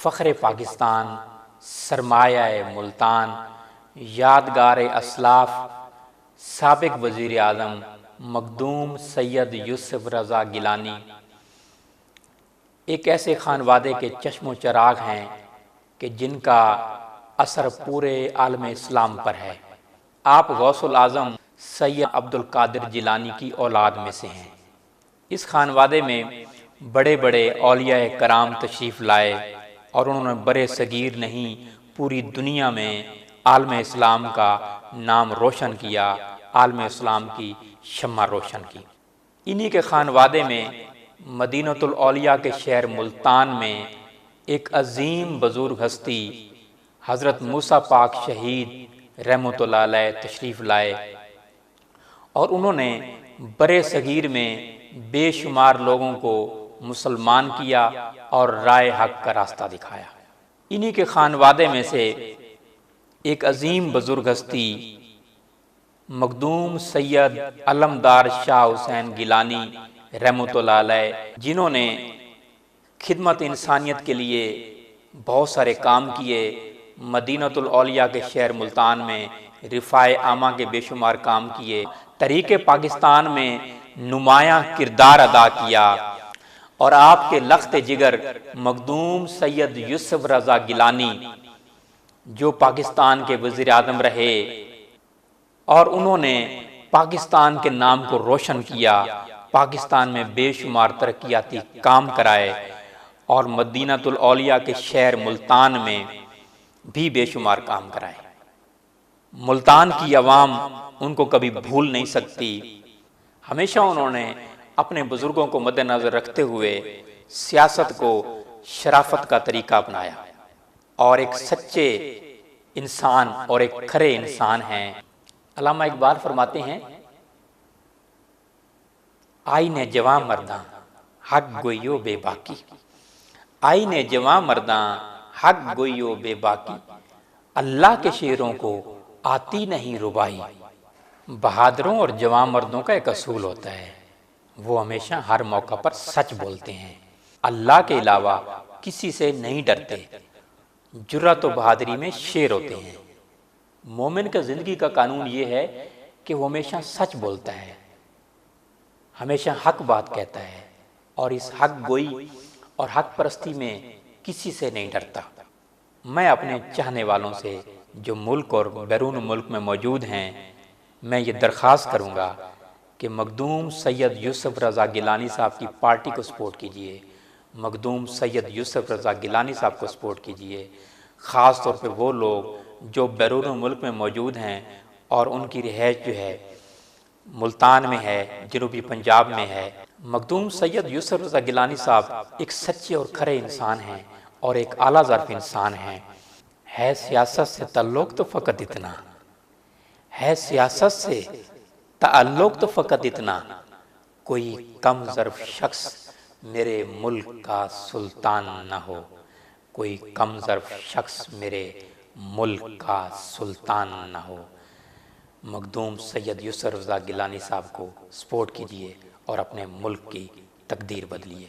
فخر پاکستان، سرمایہ ملتان، یادگار اسلاف، سابق وزیر اعظم مخدوم سید یوسف رضا گیلانی ایک ایسے خانوادے کے چشم و چراغ ہیں کہ جن کا اثر پورے عالم اسلام پر ہے۔ آپ غوث الاعظم سید عبد القادر جیلانی کی اولاد میں سے ہیں۔ اس خانوادے میں بڑے بڑے اولیاء کرام تشریف لائے اور انہوں نے برے صغیر نہیں پوری دنیا میں عالم اسلام کا نام روشن کیا، عالم اسلام کی شمع روشن کی۔ انہی کے خانوادے میں مدینۃ الاولیاء کے شہر ملتان میں ایک عظیم بزرگ ہستی حضرت موسیٰ پاک شہید رحمۃ اللہ علیہ تشریف لائے اور انہوں نے برے صغیر میں بے شمار لوگوں کو مسلمان کیا اور رائے حق کا راستہ دکھایا۔ انہی کے خانوادے میں سے ایک عظیم بزرگ ہستی مخدوم سید علمدار شاہ حسین گیلانی رحمۃ اللہ علیہ، جنہوں نے خدمت انسانیت کے لیے بہت سارے کام کیے، مدینۃ الاولیاء کے شہر ملتان میں رفاع عامہ کے بے شمار کام کیے، تحریک پاکستان میں نمایاں کردار ادا کیا، اور آپ کے لخت جگر مخدوم سید یوسف رضا گیلانی جو پاکستان کے وزیر اعظم رہے اور انہوں نے پاکستان کے نام کو روشن کیا، پاکستان میں بے شمار ترقیاتی کام کرائے اور مدینۃ الاولیاء کے شہر ملتان میں بھی بے شمار کام کرائے۔ ملتان کی عوام ان کو کبھی بھول نہیں سکتی۔ ہمیشہ انہوں نے اپنے بزرگوں کو مد نظر رکھتے ہوئے سیاست کو شرافت کا طریقہ اپنایا اور ایک سچے انسان اور ایک کھرے انسان ہیں۔ علامہ اقبال فرماتے ہیں، آئین جواں مرداں حق گوئیو بے باکی، آئین جواں مرداں حق گوئیو بے باکی، اللہ کے شعروں کو آتی نہیں ربائی۔ بہادروں اور جواں مردوں کا ایک اصول ہوتا ہے، وہ ہمیشہ ہر موقع پر سچ بولتے ہیں، اللہ کے علاوہ کسی سے نہیں ڈرتے، جرأت و بہادری میں شیر ہوتے ہیں۔ مومن کا زندگی کا قانون یہ ہے کہ وہ ہمیشہ سچ بولتا ہے، ہمیشہ حق بات کہتا ہے، اور اس حق گوئی اور حق پرستی میں کسی سے نہیں ڈرتا۔ میں اپنے چاہنے والوں سے جو ملک اور بیرون ملک میں موجود ہیں، میں یہ درخواست کروں گا کہ مخدوم سید یوسف رضا گیلانی صاحب کی پارٹی کو سپورٹ کیجئے، مخدوم سید یوسف رضا گیلانی صاحب کو سپورٹ کیجئے، خاص طور پہ وہ لوگ جو بیرون ملک میں موجود ہیں اور ان کی رہائش جو ہے ملتان میں ہے، جنوبی پنجاب میں ہے۔ مخدوم سید یوسف رضا گیلانی صاحب ایک سچے اور کھرے انسان ہیں اور ایک اعلیٰ ظرف انسان ہیں۔ ہے سیاست سے تعلق تو فقط اتنا، ہے سیاست سے تعلق تو فقط اتنا، کوئی کم ظرف شخص میرے ملک کا سلطان نہ ہو، کوئی کم ظرف شخص میرے ملک کا سلطان نہ ہو۔ مخدوم سید یوسف رضا گیلانی صاحب کو سپورٹ کیجئے اور اپنے ملک کی تقدیر بدلیے۔